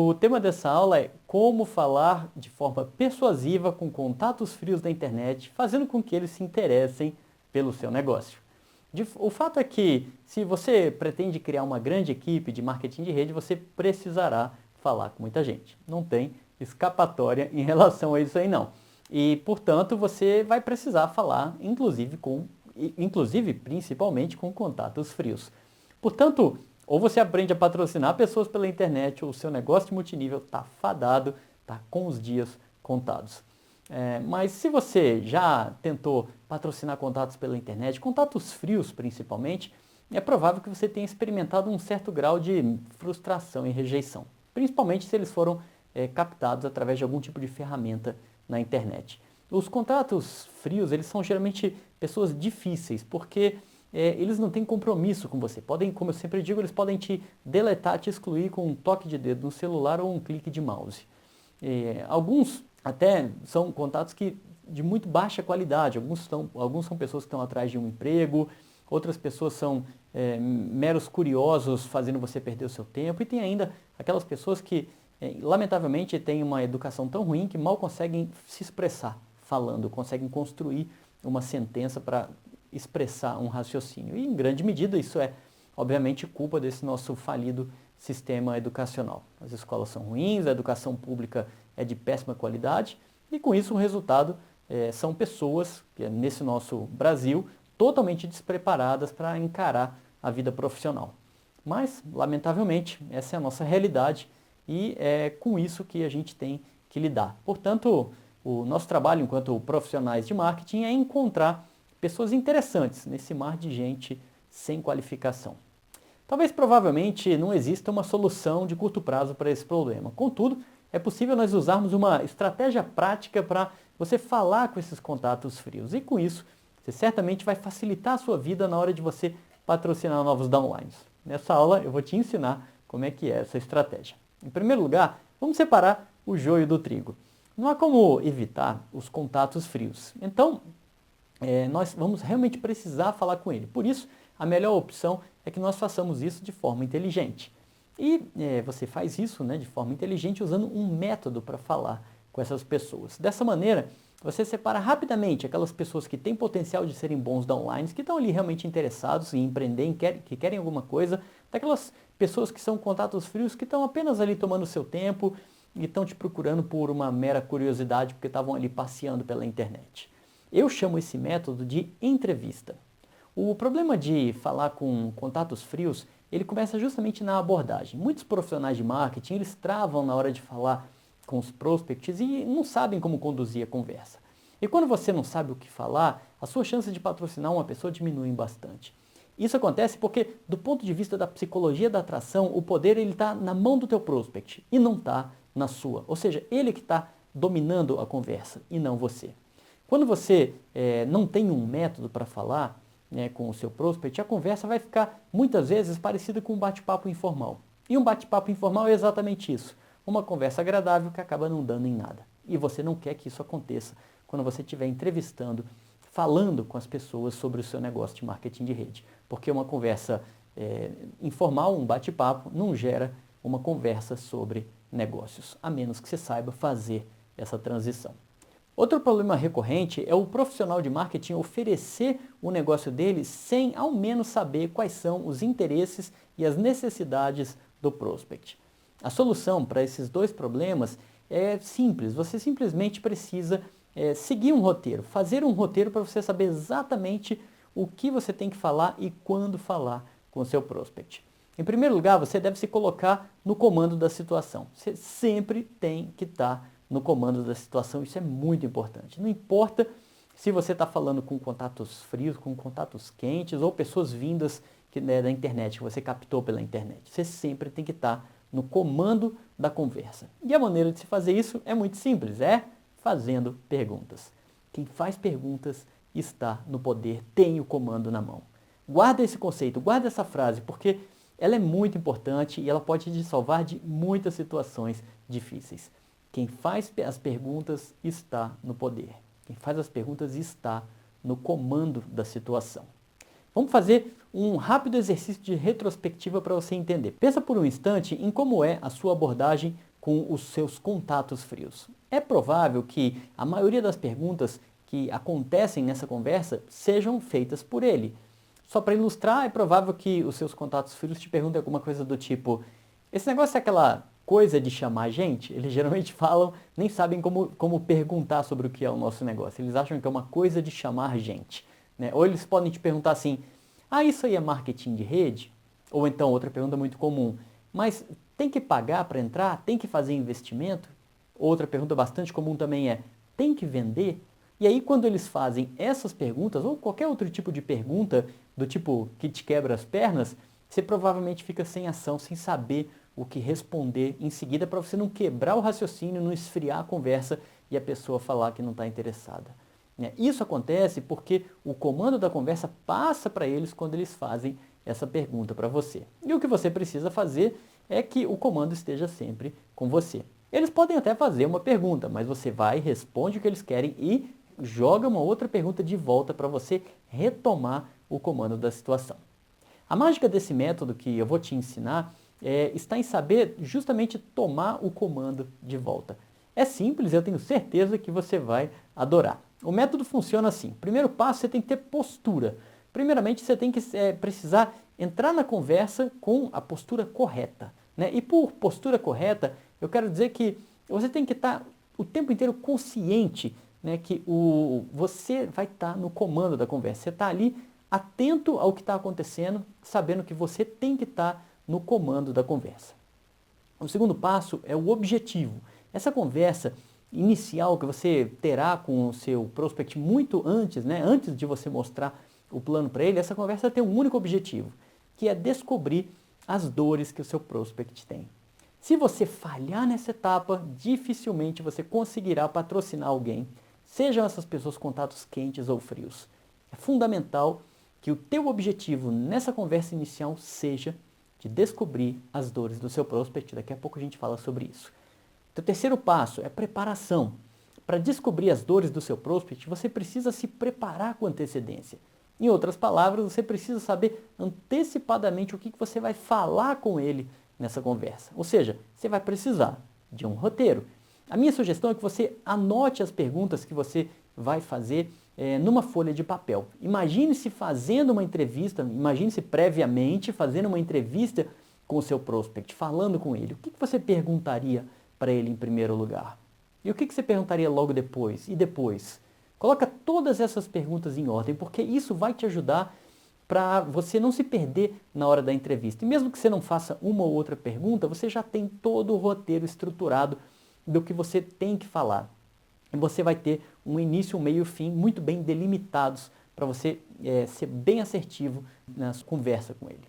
O tema dessa aula é como falar de forma persuasiva com contatos frios da internet, fazendo com que eles se interessem pelo seu negócio. O fato é que, se você pretende criar uma grande equipe de marketing de rede, você precisará falar com muita gente. Não tem escapatória em relação a isso aí não. E, portanto, você vai precisar falar, inclusive principalmente com contatos frios. Portanto, ou você aprende a patrocinar pessoas pela internet, ou o seu negócio de multinível está fadado, está com os dias contados. Mas se você já tentou patrocinar contatos pela internet, contatos frios principalmente, é provável que você tenha experimentado um certo grau de frustração e rejeição. Principalmente se eles foram captados através de algum tipo de ferramenta na internet. Os contatos frios, eles são geralmente pessoas difíceis, porque eles não têm compromisso com você. Podem, como eu sempre digo, eles podem te deletar, te excluir com um toque de dedo no celular ou um clique de mouse. Alguns até são contatos de muito baixa qualidade. Alguns são pessoas que estão atrás de um emprego, outras pessoas são meros curiosos fazendo você perder o seu tempo, e tem ainda aquelas pessoas que, lamentavelmente, têm uma educação tão ruim que mal conseguem se expressar falando, conseguem construir uma sentença para expressar um raciocínio. E, em grande medida, isso é, obviamente, culpa desse nosso falido sistema educacional. As escolas são ruins, a educação pública é de péssima qualidade, e com isso o resultado são pessoas, nesse nosso Brasil, totalmente despreparadas para encarar a vida profissional. Mas, lamentavelmente, essa é a nossa realidade e é com isso que a gente tem que lidar. Portanto, o nosso trabalho enquanto profissionais de marketing é encontrar pessoas interessantes nesse mar de gente sem qualificação. Talvez, provavelmente, não exista uma solução de curto prazo para esse problema. Contudo, é possível nós usarmos uma estratégia prática para você falar com esses contatos frios. E com isso, você certamente vai facilitar a sua vida na hora de você patrocinar novos downlines. Nessa aula eu vou te ensinar como é que é essa estratégia. Em primeiro lugar, vamos separar o joio do trigo. Não há como evitar os contatos frios. Então, nós vamos realmente precisar falar com ele. Por isso, a melhor opção é que nós façamos isso de forma inteligente. E você faz isso, de forma inteligente usando um método para falar com essas pessoas. Dessa maneira, você separa rapidamente aquelas pessoas que têm potencial de serem bons downlines, que estão ali realmente interessados em empreender, que querem alguma coisa, daquelas pessoas que são contatos frios, que estão apenas ali tomando seu tempo e estão te procurando por uma mera curiosidade, porque estavam ali passeando pela internet. Eu chamo esse método de entrevista. O problema de falar com contatos frios, ele começa justamente na abordagem. Muitos profissionais de marketing, eles travam na hora de falar com os prospects e não sabem como conduzir a conversa. E quando você não sabe o que falar, a sua chance de patrocinar uma pessoa diminui bastante. Isso acontece porque, do ponto de vista da psicologia da atração, o poder está na mão do teu prospect e não está na sua. Ou seja, ele que está dominando a conversa e não você. Quando você não tem um método para falar com o seu prospect, a conversa vai ficar muitas vezes parecida com um bate-papo informal. E um bate-papo informal é exatamente isso. Uma conversa agradável que acaba não dando em nada. E você não quer que isso aconteça quando você estiver entrevistando, falando com as pessoas sobre o seu negócio de marketing de rede. Porque uma conversa informal, um bate-papo, não gera uma conversa sobre negócios, a menos que você saiba fazer essa transição. Outro problema recorrente é o profissional de marketing oferecer o negócio dele sem ao menos saber quais são os interesses e as necessidades do prospect. A solução para esses dois problemas é simples. Você simplesmente precisa seguir um roteiro, fazer um roteiro para você saber exatamente o que você tem que falar e quando falar com o seu prospect. Em primeiro lugar, você deve se colocar no comando da situação. Você sempre tem que estar no comando da situação, isso é muito importante. Não importa se você está falando com contatos frios, com contatos quentes ou pessoas vindas da internet, que você captou pela internet. Você sempre tem que estar no comando da conversa. E a maneira de se fazer isso é muito simples, é fazendo perguntas. Quem faz perguntas está no poder, tem o comando na mão. Guarda esse conceito, guarda essa frase, porque ela é muito importante e ela pode te salvar de muitas situações difíceis. Quem faz as perguntas está no poder. Quem faz as perguntas está no comando da situação. Vamos fazer um rápido exercício de retrospectiva para você entender. Pensa por um instante em como é a sua abordagem com os seus contatos frios? É provável que a maioria das perguntas que acontecem nessa conversa sejam feitas por ele. Só para ilustrar, é provável que os seus contatos frios te perguntem alguma coisa do tipo: esse negócio é aquela coisa de chamar gente? Eles geralmente falam, nem sabem como perguntar sobre o que é o nosso negócio. Eles acham que é uma coisa de chamar gente, né? Ou eles podem te perguntar assim: ah, isso aí é marketing de rede? Ou então, outra pergunta muito comum: mas tem que pagar para entrar? Tem que fazer investimento? Outra pergunta bastante comum também é: tem que vender? E aí, quando eles fazem essas perguntas, ou qualquer outro tipo de pergunta, do tipo que te quebra as pernas, você provavelmente fica sem ação, sem saber o que responder em seguida, para você não quebrar o raciocínio, não esfriar a conversa e a pessoa falar que não está interessada. Isso acontece porque o comando da conversa passa para eles quando eles fazem essa pergunta para você. E o que você precisa fazer é que o comando esteja sempre com você. Eles podem até fazer uma pergunta, mas você vai, responde o que eles querem e joga uma outra pergunta de volta para você retomar o comando da situação. A mágica desse método que eu vou te ensinar está em saber justamente tomar o comando de volta. É simples, eu tenho certeza que você vai adorar. O método funciona assim. Primeiro passo, você tem que ter postura. Primeiramente, você tem que precisar entrar na conversa com a postura correta, né? E por postura correta, eu quero dizer que você tem que estar o tempo inteiro consciente, né, que você vai estar no comando da conversa. Você está ali atento ao que está acontecendo, sabendo que você tem que estar no comando da conversa. O segundo passo é o objetivo. Essa conversa inicial que você terá com o seu prospect muito antes, né, antes de você mostrar o plano para ele, essa conversa tem um único objetivo, que é descobrir as dores que o seu prospect tem. Se você falhar nessa etapa, dificilmente você conseguirá patrocinar alguém, sejam essas pessoas contatos quentes ou frios. É fundamental que o teu objetivo nessa conversa inicial seja de descobrir as dores do seu prospect. Daqui a pouco a gente fala sobre isso. Então, o terceiro passo é preparação. Para descobrir as dores do seu prospect, você precisa se preparar com antecedência. Em outras palavras, você precisa saber antecipadamente o que você vai falar com ele nessa conversa. Ou seja, você vai precisar de um roteiro. A minha sugestão é que você anote as perguntas que você vai fazer numa folha de papel. Imagine-se fazendo uma entrevista, imagine-se previamente fazendo uma entrevista com o seu prospect, falando com ele. O que você perguntaria para ele em primeiro lugar? E o que você perguntaria logo depois? E depois? Coloca todas essas perguntas em ordem, porque isso vai te ajudar para você não se perder na hora da entrevista. E mesmo que você não faça uma ou outra pergunta, você já tem todo o roteiro estruturado do que você tem que falar. E você vai ter um início, um meio e um fim muito bem delimitados para você ser bem assertivo na conversa com ele.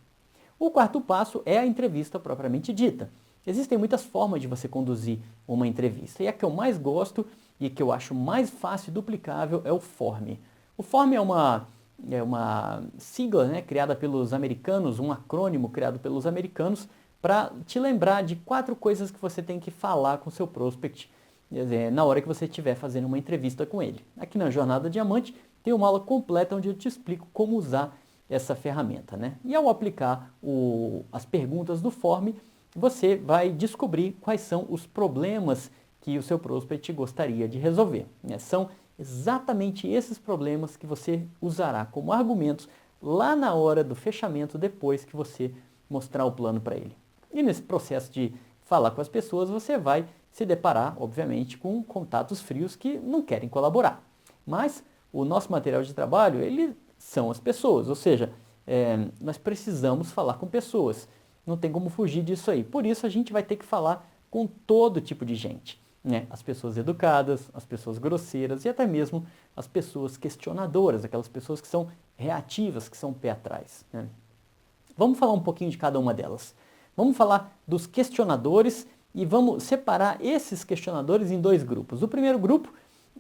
O quarto passo é a entrevista propriamente dita. Existem muitas formas de você conduzir uma entrevista. E a que eu mais gosto e que eu acho mais fácil e duplicável é o FORM. O FORM é uma sigla, né, criada pelos americanos, um acrônimo criado pelos americanos, para te lembrar de 4 coisas que você tem que falar com o seu prospect na hora que você estiver fazendo uma entrevista com ele. Aqui na Jornada Diamante tem uma aula completa onde eu te explico como usar essa ferramenta, né? E ao aplicar as perguntas do form, você vai descobrir quais são os problemas que o seu prospect gostaria de resolver, né? São exatamente esses problemas que você usará como argumentos lá na hora do fechamento, depois que você mostrar o plano para ele. E nesse processo de falar com as pessoas, você vai se deparar, obviamente, com contatos frios que não querem colaborar. Mas o nosso material de trabalho, eles são as pessoas, ou seja, nós precisamos falar com pessoas. Não tem como fugir disso aí. Por isso a gente vai ter que falar com todo tipo de gente, né? As pessoas educadas, as pessoas grosseiras e até mesmo as pessoas questionadoras, aquelas pessoas que são reativas, que são pé atrás, né? Vamos falar um pouquinho de cada uma delas. Vamos falar dos questionadores e vamos separar esses questionadores em 2 grupos. O primeiro grupo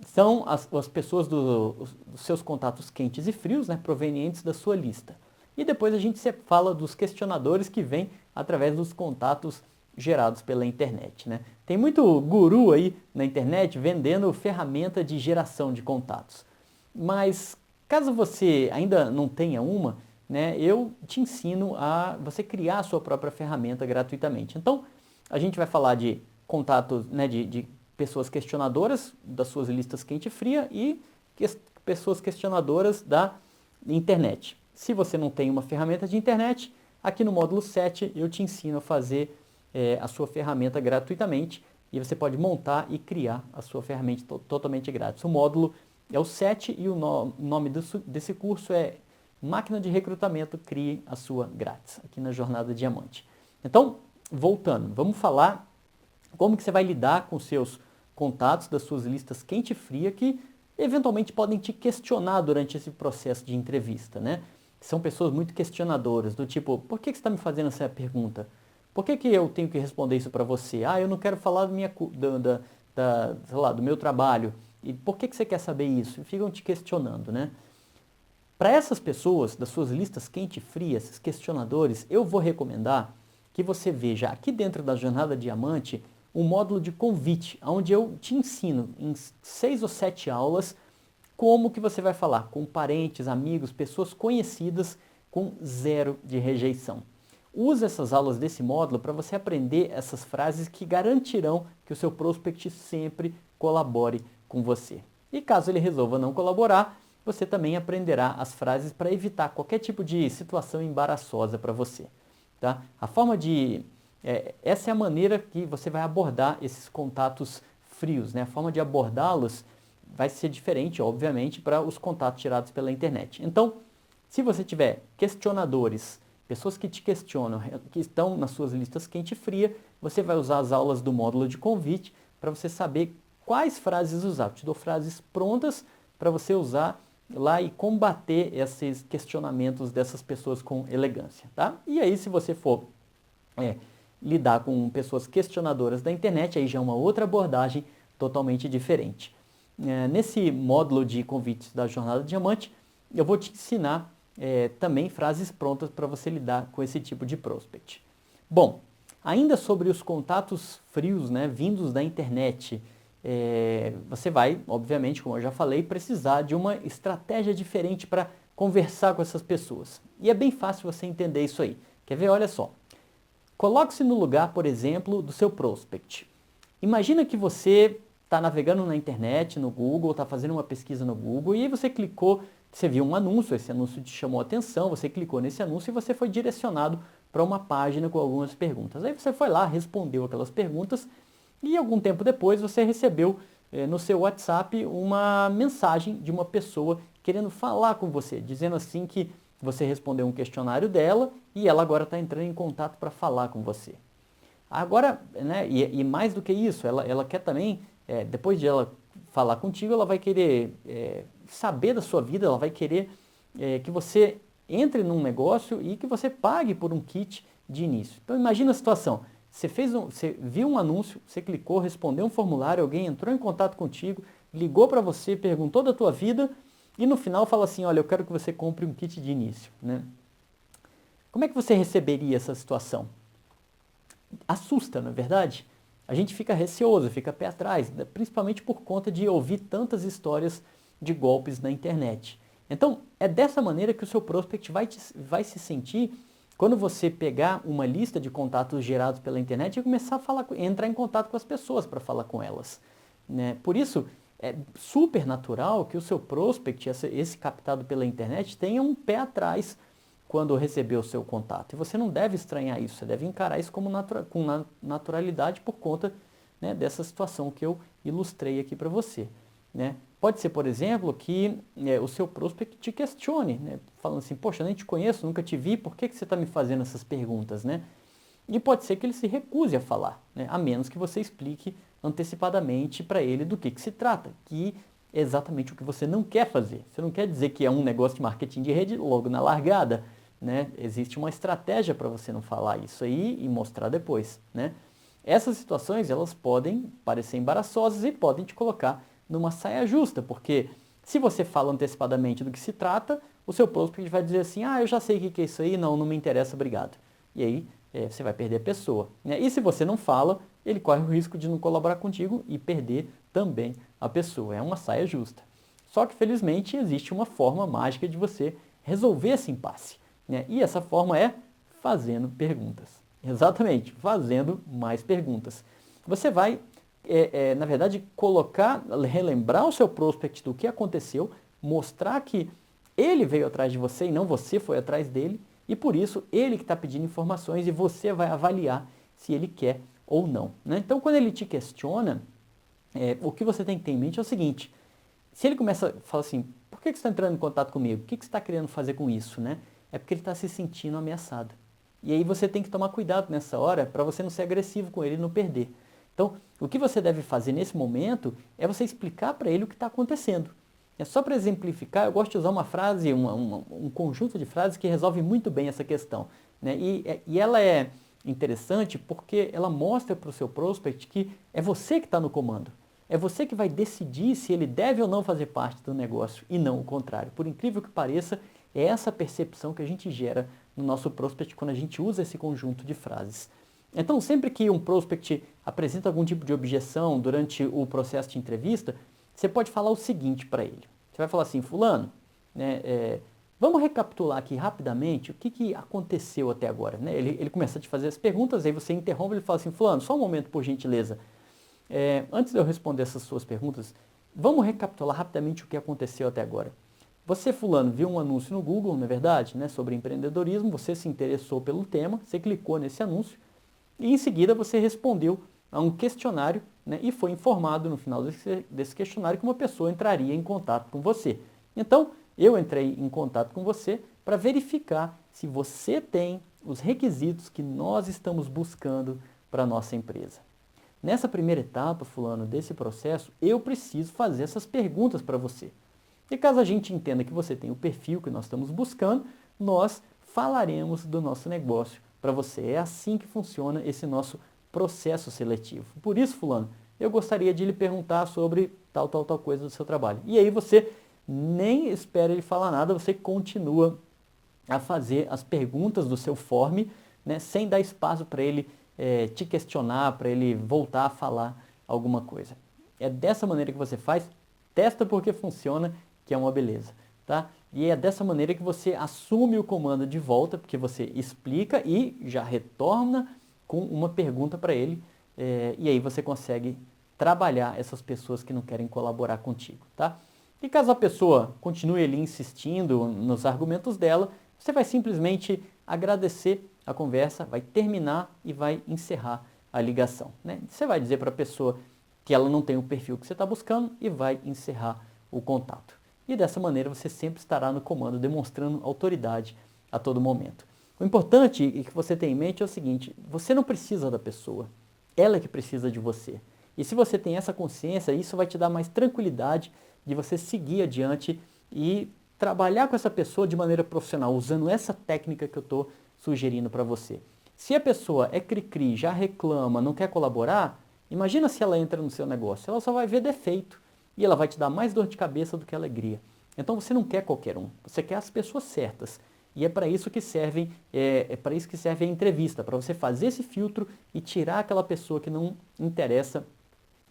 são as pessoas dos seus contatos quentes e frios, né, provenientes da sua lista. E depois a gente fala dos questionadores que vêm através dos contatos gerados pela internet, né? Tem muito guru aí na internet vendendo ferramenta de geração de contatos. Mas caso você ainda não tenha uma, né, eu te ensino a você criar a sua própria ferramenta gratuitamente. Então, a gente vai falar de contatos, né, de pessoas questionadoras das suas listas quente e fria e pessoas questionadoras da internet. Se você não tem uma ferramenta de internet, aqui no módulo 7 eu te ensino a fazer a sua ferramenta gratuitamente e você pode montar e criar a sua ferramenta totalmente grátis. O módulo é o 7 e o nome desse curso é Máquina de Recrutamento, Crie a Sua Grátis, aqui na Jornada Diamante. Então, voltando, vamos falar como que você vai lidar com seus contatos das suas listas quente e fria que eventualmente podem te questionar durante esse processo de entrevista, né? São pessoas muito questionadoras, do tipo, por que você está me fazendo essa pergunta? Por que eu tenho que responder isso para você? Ah, eu não quero falar sei lá, do meu trabalho. E por que você quer saber isso? E ficam te questionando, né? Para essas pessoas, das suas listas quente e fria, esses questionadores, eu vou recomendar que você veja aqui dentro da Jornada Diamante um módulo de convite, onde eu te ensino em 6 ou 7 aulas como que você vai falar com parentes, amigos, pessoas conhecidas com 0 de rejeição. Use essas aulas desse módulo para você aprender essas frases que garantirão que o seu prospect sempre colabore com você. E caso ele resolva não colaborar, você também aprenderá as frases para evitar qualquer tipo de situação embaraçosa para você. Tá? Essa é a maneira que você vai abordar esses contatos frios, né? A forma de abordá-los vai ser diferente, obviamente, para os contatos tirados pela internet. Então, se você tiver questionadores, pessoas que te questionam, que estão nas suas listas quente e fria, você vai usar as aulas do módulo de convite para você saber quais frases usar. Eu te dou frases prontas para você usar lá e combater esses questionamentos dessas pessoas com elegância, tá? E aí, se você for lidar com pessoas questionadoras da internet, aí já é uma outra abordagem totalmente diferente. Nesse módulo de convites da Jornada Diamante, eu vou te ensinar também frases prontas para você lidar com esse tipo de prospect. Bom, ainda sobre os contatos frios, né, vindos da internet, você vai, obviamente, como eu já falei, precisar de uma estratégia diferente para conversar com essas pessoas. E é bem fácil você entender isso aí. Quer ver? Olha só. Coloque-se no lugar, por exemplo, do seu prospect. Imagina que você está navegando na internet, no Google, está fazendo uma pesquisa no Google e aí você clicou, você viu um anúncio, esse anúncio te chamou a atenção, você clicou nesse anúncio e você foi direcionado para uma página com algumas perguntas. Aí você foi lá, respondeu aquelas perguntas e algum tempo depois você recebeu no seu WhatsApp uma mensagem de uma pessoa querendo falar com você, dizendo assim que você respondeu um questionário dela e ela agora está entrando em contato para falar com você. Agora, né, e mais do que isso, ela quer também, depois de ela falar contigo, ela vai querer saber da sua vida, ela vai querer que você entre num negócio e que você pague por um kit de início. Então imagina a situação, você viu um anúncio, você clicou, respondeu um formulário, alguém entrou em contato contigo, ligou para você, perguntou da tua vida e no final fala assim, olha, eu quero que você compre um kit de início, né? Como é que você receberia essa situação? Assusta, não é verdade? A gente fica receoso, fica pé atrás, principalmente por conta de ouvir tantas histórias de golpes na internet. Então, é dessa maneira que o seu prospect vai se sentir quando você pegar uma lista de contatos gerados pela internet e começar a entrar em contato com as pessoas para falar com elas, né? Por isso, é super natural que o seu prospect, esse captado pela internet, tenha um pé atrás quando receber o seu contato. E você não deve estranhar isso, você deve encarar isso como com naturalidade por conta, né, dessa situação que eu ilustrei aqui para você, né? Pode ser, por exemplo, que o seu prospect te questione, né, falando assim, poxa, eu nem te conheço, nunca te vi, por que você está me fazendo essas perguntas, né? E pode ser que ele se recuse a falar, né, a menos que você explique antecipadamente para ele do que se trata, que é exatamente o que você não quer fazer. Você não quer dizer que é um negócio de marketing de rede logo na largada, né? Existe uma estratégia para você não falar isso aí e mostrar depois, né? Essas situações, elas podem parecer embaraçosas e podem te colocar numa saia justa, porque se você fala antecipadamente do que se trata, o seu prospect vai dizer assim, ah, eu já sei o que é isso aí, não me interessa, obrigado. E aí, você vai perder a pessoa, né? E se você não fala, ele corre o risco de não colaborar contigo e perder também a pessoa. É uma saia justa. Só que, felizmente, existe uma forma mágica de você resolver esse impasse, né? E essa forma é fazendo perguntas. Exatamente, fazendo mais perguntas. você vai, na verdade, relembrar o seu prospect do que aconteceu, mostrar que ele veio atrás de você e não você foi atrás dele, e por isso ele que está pedindo informações e você vai avaliar se ele quer ou não, né? Então, quando ele te questiona, o que você tem que ter em mente é o seguinte: se ele começa a falar assim, por que você está entrando em contato comigo? O que você está querendo fazer com isso, né? É porque ele está se sentindo ameaçado. E aí você tem que tomar cuidado nessa hora para você não ser agressivo com ele e não perder. Então, o que você deve fazer nesse momento é você explicar para ele o que está acontecendo. É só para exemplificar, eu gosto de usar uma frase, um conjunto de frases que resolve muito bem essa questão, né? E ela é interessante porque ela mostra para o seu prospect que é você que está no comando. É você que vai decidir se ele deve ou não fazer parte do negócio e não o contrário. Por incrível que pareça, é essa percepção que a gente gera no nosso prospect quando a gente usa esse conjunto de frases. Então, sempre que um prospect apresenta algum tipo de objeção durante o processo de entrevista, você pode falar o seguinte para ele. Você vai falar assim: fulano, né, vamos recapitular aqui rapidamente o que aconteceu até agora, né? Ele começa a te fazer as perguntas, aí você interrompe e ele fala assim: fulano, só um momento, por gentileza. Antes de eu responder essas suas perguntas, vamos recapitular rapidamente o que aconteceu até agora. Você, fulano, viu um anúncio no Google, não é verdade, né, sobre empreendedorismo, você se interessou pelo tema, você clicou nesse anúncio e em seguida você respondeu a um questionário, né, e foi informado no final desse questionário que uma pessoa entraria em contato com você. Então, eu entrei em contato com você para verificar se você tem os requisitos que nós estamos buscando para a nossa empresa. Nessa primeira etapa, fulano, desse processo, eu preciso fazer essas perguntas para você. E caso a gente entenda que você tem o perfil que nós estamos buscando, nós falaremos do nosso negócio para você. É assim que funciona esse nosso processo seletivo. Por isso, fulano, eu gostaria de lhe perguntar sobre tal coisa do seu trabalho. E aí você nem espera ele falar nada, você continua a fazer as perguntas do seu form, né, sem dar espaço para ele te questionar, para ele voltar a falar alguma coisa. É dessa maneira que você faz, testa porque funciona, que é uma beleza, tá? E é dessa maneira que você assume o comando de volta, porque você explica e já retorna com uma pergunta para ele, e aí você consegue trabalhar essas pessoas que não querem colaborar contigo, tá? E caso a pessoa continue ali insistindo nos argumentos dela, você vai simplesmente agradecer a conversa, vai terminar e vai encerrar a ligação, né? Você vai dizer para a pessoa que ela não tem o perfil que você está buscando e vai encerrar o contato. E dessa maneira você sempre estará no comando, demonstrando autoridade a todo momento. O importante e que você tem em mente é o seguinte: você não precisa da pessoa, ela é que precisa de você. E se você tem essa consciência, isso vai te dar mais tranquilidade de você seguir adiante e trabalhar com essa pessoa de maneira profissional, usando essa técnica que eu estou sugerindo para você. Se a pessoa é cri-cri, já reclama, não quer colaborar, imagina se ela entra no seu negócio, ela só vai ver defeito e ela vai te dar mais dor de cabeça do que alegria. Então você não quer qualquer um, você quer as pessoas certas. E é para isso que serve, para isso que serve a entrevista, para você fazer esse filtro e tirar aquela pessoa que não interessa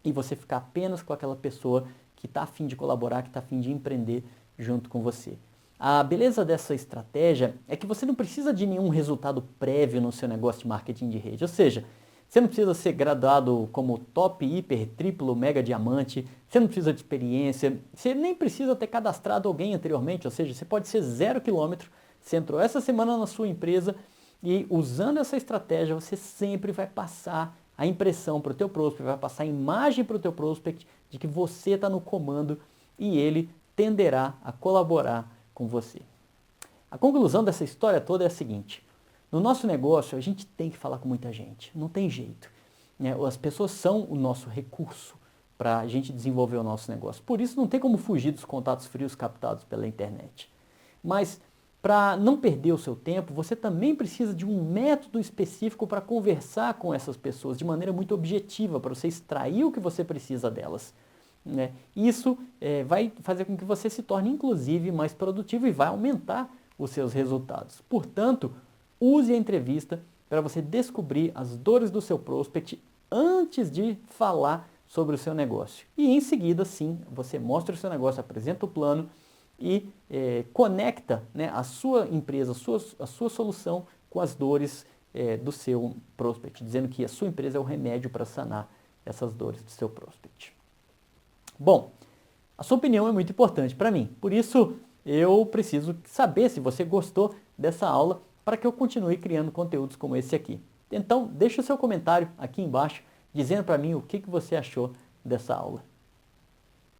e você ficar apenas com aquela pessoa que está a fim de colaborar, que está a fim de empreender junto com você. A beleza dessa estratégia é que você não precisa de nenhum resultado prévio no seu negócio de marketing de rede. Ou seja, você não precisa ser graduado como top, hiper, triplo, mega diamante, você não precisa de experiência, você nem precisa ter cadastrado alguém anteriormente, ou seja, você pode ser 0 km, você entrou essa semana na sua empresa e usando essa estratégia você sempre vai passar a impressão para o teu prospect, vai passar a imagem para o teu prospect de que você está no comando e ele tenderá a colaborar com você. A conclusão dessa história toda é a seguinte: no nosso negócio a gente tem que falar com muita gente, não tem jeito, né? As pessoas são o nosso recurso para a gente desenvolver o nosso negócio. Por isso não tem como fugir dos contatos frios captados pela internet. Mas para não perder o seu tempo, você também precisa de um método específico para conversar com essas pessoas de maneira muito objetiva, para você extrair o que você precisa delas, né? Isso vai fazer com que você se torne, inclusive, mais produtivo e vai aumentar os seus resultados. Portanto, use a entrevista para você descobrir as dores do seu prospect antes de falar sobre o seu negócio. E em seguida, sim, você mostra o seu negócio, apresenta o plano e conecta, né, a sua empresa, a sua solução com as dores do seu prospect, dizendo que a sua empresa é o remédio para sanar essas dores do seu prospect. Bom, a sua opinião é muito importante para mim, por isso eu preciso saber se você gostou dessa aula para que eu continue criando conteúdos como esse aqui. Então, deixe o seu comentário aqui embaixo dizendo para mim o que você achou dessa aula.